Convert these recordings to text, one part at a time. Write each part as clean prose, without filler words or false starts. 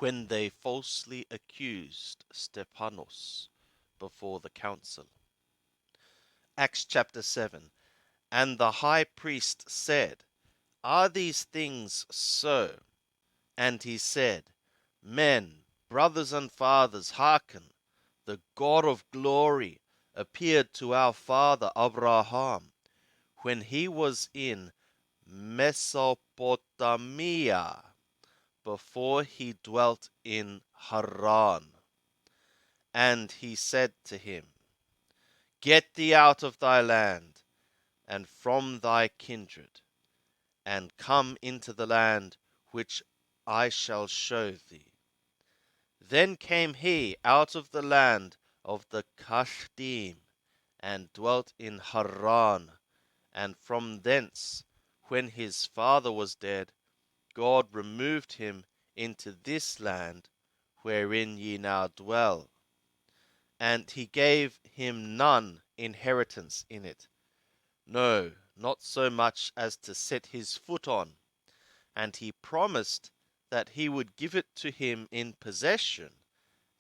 when they falsely accused Stephanos before the council. Acts chapter 7. And the high priest said, Are these things so? And he said, Men, brothers and fathers, hearken. The God of glory appeared to our father Abraham when he was in Mesopotamia, before he dwelt in Haran. And he said to him, Get thee out of thy land, and from thy kindred, and come into the land which I shall show thee. Then came he out of the land of the Kasdim, and dwelt in Haran, and from thence, when his father was dead, God removed him into this land, wherein ye now dwell. And he gave him none inheritance in it, no, not so much as to set his foot on. And he promised that he would give it to him in possession,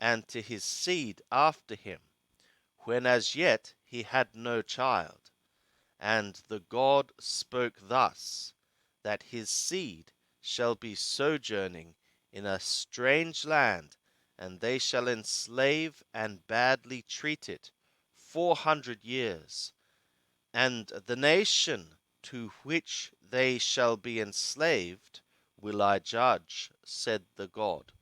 and to his seed after him, when as yet he had no child. And the God spoke thus, that his seed shall be sojourning in a strange land, and they shall enslave and badly treat it 400 years. And the nation to which they shall be enslaved will I judge, said the God,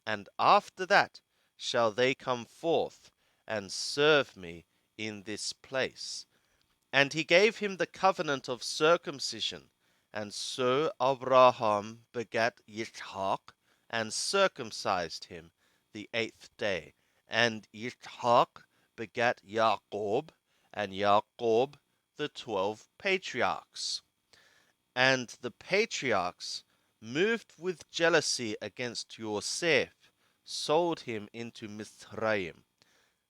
and after that shall they come forth and serve me in this place. And he gave him the covenant of circumcision. And so Abraham begat Yitzhak, and circumcised him the 8th day. And Yitzhak begat Jacob, and Jacob the 12 patriarchs. And the patriarchs, moved with jealousy against Yosef, sold him into Mizraim.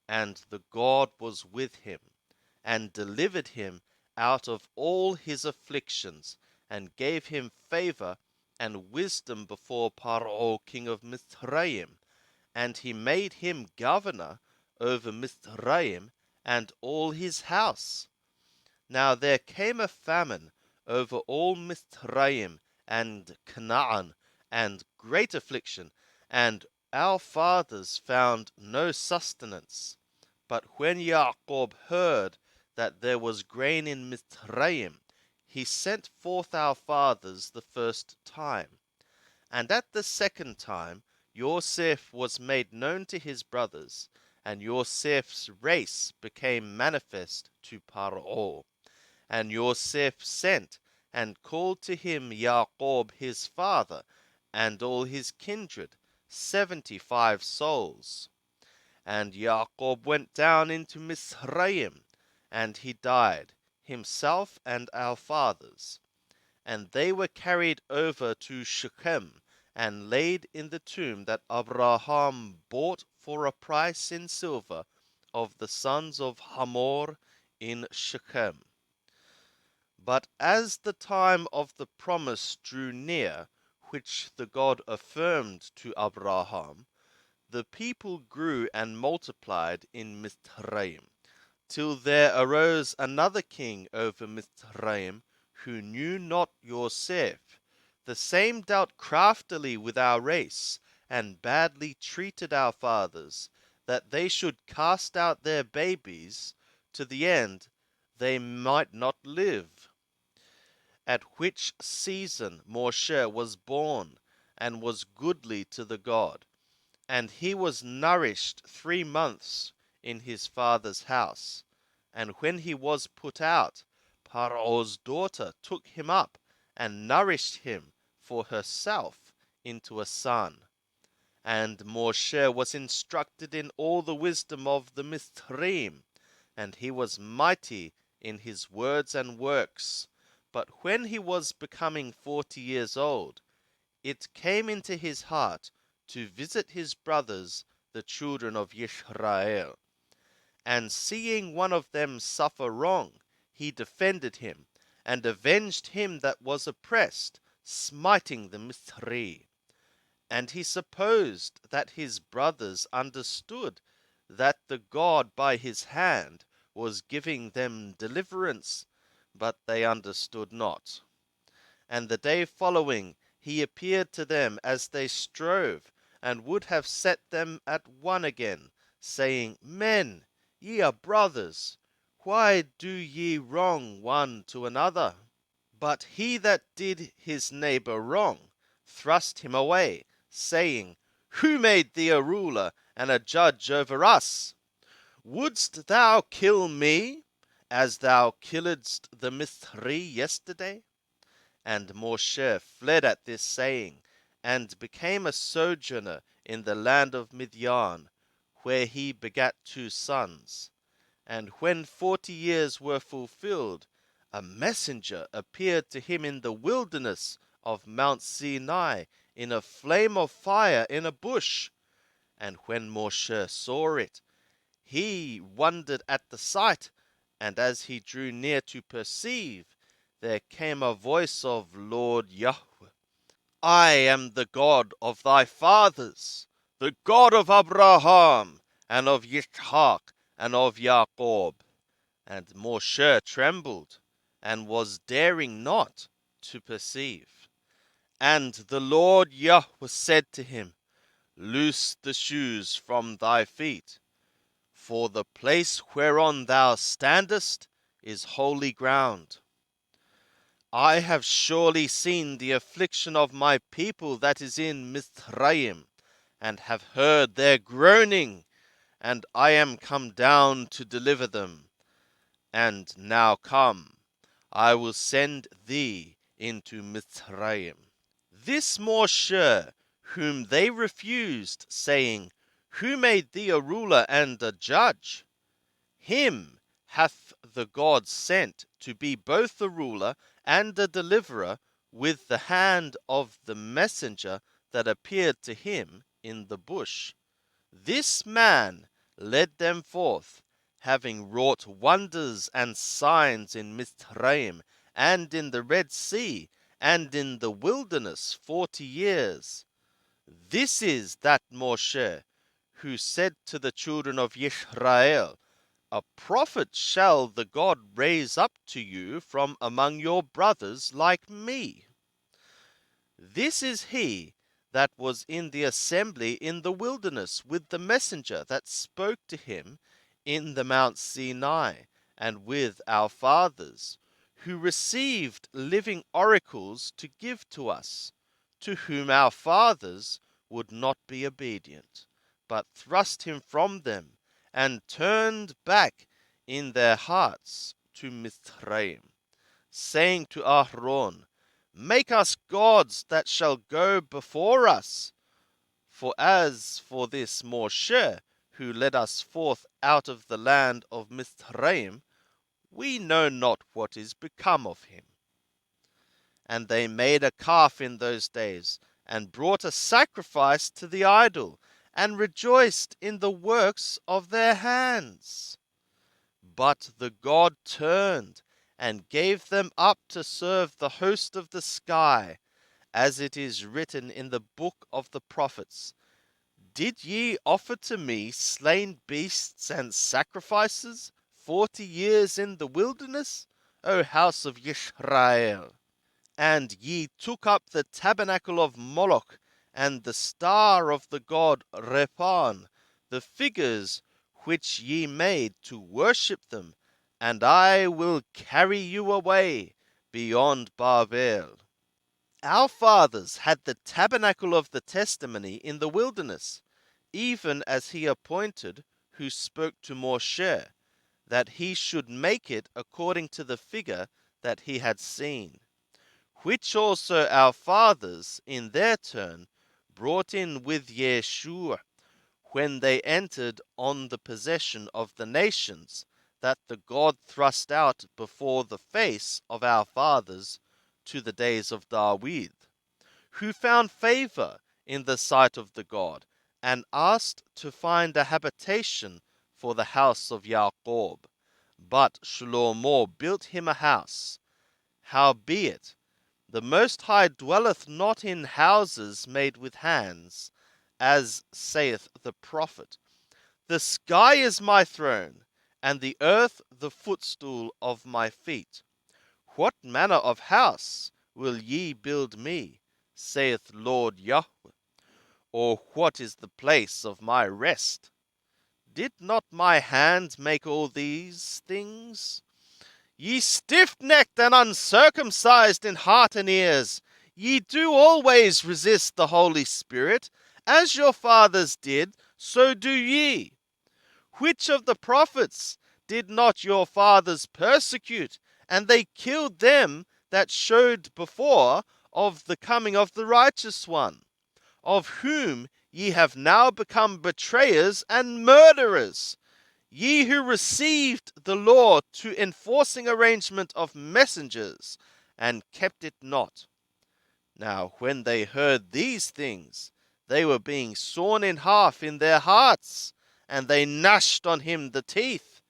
And the God was with him, and delivered him out of all his afflictions, and gave him favor and wisdom before Paro king of Mizraim. And he made him governor over Mizraim and all his house. Now there came a famine over all Mizraim and Canaan, and great affliction, and our fathers found no sustenance. But when Jacob heard that there was grain in Mizraim, he sent forth our fathers the first time. And at the second time Joseph was made known to his brothers, and Joseph's race became manifest to Paro. And Joseph sent and called to him Jacob his father, and all his kindred, 75 souls. And Jacob went down into Mizraim, and he died, himself and our fathers. And they were carried over to Shechem, and laid in the tomb that Abraham bought for a price in silver of the sons of Hamor in Shechem. But as the time of the promise drew near, which the God affirmed to Abraham, the people grew and multiplied in Mizraim, till there arose another king over Mizraim, who knew not Joseph. The same dealt craftily with our race, and badly treated our fathers, that they should cast out their babies, to the end they might not live. At which season Moshe was born, and was goodly to the God. And he was nourished 3 months in his father's house. And when he was put out, Paro's daughter took him up, and nourished him for herself into a son. And Moshe was instructed in all the wisdom of the Mizraim, and he was mighty in his words and works. But when he was becoming 40 years old, it came into his heart to visit his brothers, the children of Israel. And seeing one of them suffer wrong, he defended him, and avenged him that was oppressed, smiting the Mizri. And he supposed that his brothers understood that the God by his hand was giving them deliverance, but they understood not. And the day following he appeared to them as they strove, and would have set them at one again, saying, Men, ye are brothers, why do ye wrong one to another? But he that did his neighbour wrong thrust him away, saying, Who made thee a ruler and a judge over us? Wouldst thou kill me, as thou killedst the Mithri yesterday? And Moshe fled at this saying, and became a sojourner in the land of Midian, where he begat 2 sons. And when 40 years were fulfilled, a messenger appeared to him in the wilderness of Mount Sinai, in a flame of fire in a bush. And when Moshe saw it, he wondered at the sight, and as he drew near to perceive, there came a voice of Lord Yahweh. I am the God of thy fathers, the God of Abraham, and of Yitzhak, and of Jacob. And Moshe trembled, and was daring not to perceive. And the Lord Yahweh said to him, Loose the shoes from thy feet, for the place whereon thou standest is holy ground. I have surely seen the affliction of my people that is in Mithraim, and have heard their groaning, and I am come down to deliver them. And now come, I will send thee into Mithraim. This Moshe, whom they refused, saying, Who made thee a ruler and a judge? Him hath the God sent to be both a ruler and a deliverer with the hand of the messenger that appeared to him in the bush. This man led them forth, having wrought wonders and signs in Mithraim, and in the Red Sea, and in the wilderness 40 years. This is that Moshe, who said to the children of Israel, A prophet shall the God raise up to you from among your brothers like me. This is he that was in the assembly in the wilderness with the messenger that spoke to him in the Mount Sinai, and with our fathers, who received living oracles to give to us, to whom our fathers would not be obedient, but thrust him from them, and turned back in their hearts to Mithraim, saying to Aaron, Make us gods that shall go before us. For as for this Moshe, who led us forth out of the land of Mithraim, we know not what is become of him. And they made a calf in those days, and brought a sacrifice to the idol, and rejoiced in the works of their hands. But the God turned, and gave them up to serve the host of the sky, as it is written in the book of the prophets, Did ye offer to me slain beasts and sacrifices 40 years in the wilderness, O house of Israel? And ye took up the tabernacle of Moloch, and the star of the god Rephan, the figures which ye made to worship them, and I will carry you away beyond Babel. Our fathers had the tabernacle of the testimony in the wilderness, even as he appointed, who spoke to Moshe, that he should make it according to the figure that he had seen, which also our fathers in their turn brought in with Yeshua, when they entered on the possession of the nations that the God thrust out before the face of our fathers to the days of David, who found favor in the sight of the God, and asked to find a habitation for the house of Jacob. But Shlomo built him a house. Howbeit, The Most High dwelleth not in houses made with hands, as saith the prophet. The sky is my throne, and the earth the footstool of my feet. What manner of house will ye build me, saith Lord Yahweh? Or what is the place of my rest? Did not my hand make all these things? Ye stiff-necked and uncircumcised in heart and ears, ye do always resist the Holy Spirit, as your fathers did, so do ye. Which of the prophets did not your fathers persecute, and they killed them that showed before of the coming of the righteous one, of whom ye have now become betrayers and murderers? Ye who received the law to enforcing arrangement of messengers, and kept it not. Now when they heard these things, they were being sawn in half in their hearts, and they gnashed on him the teeth.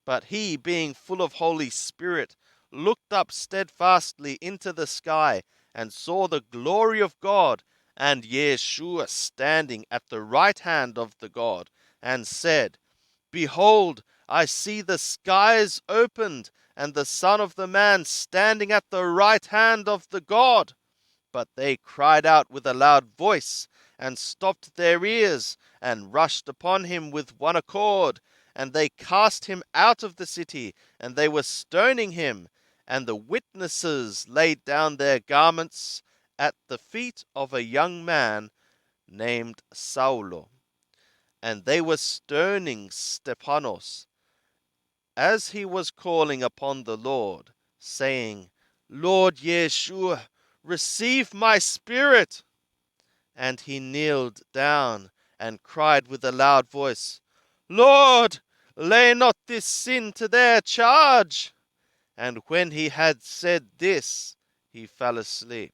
But he, being full of Holy Spirit, looked up steadfastly into the sky, and saw the glory of God, and Yeshua standing at the right hand of the God, and said, Behold, I see the skies opened, and the Son of the Man standing at the right hand of the God. But they cried out with a loud voice, and stopped their ears, and rushed upon him with one accord. And they cast him out of the city, and they were stoning him. And the witnesses laid down their garments at the feet of a young man named Saulo. And they were stoning Stephanos, as he was calling upon the Lord, saying, Lord Yeshua, receive my spirit. And he kneeled down and cried with a loud voice, Lord, lay not this sin to their charge. And when he had said this, he fell asleep.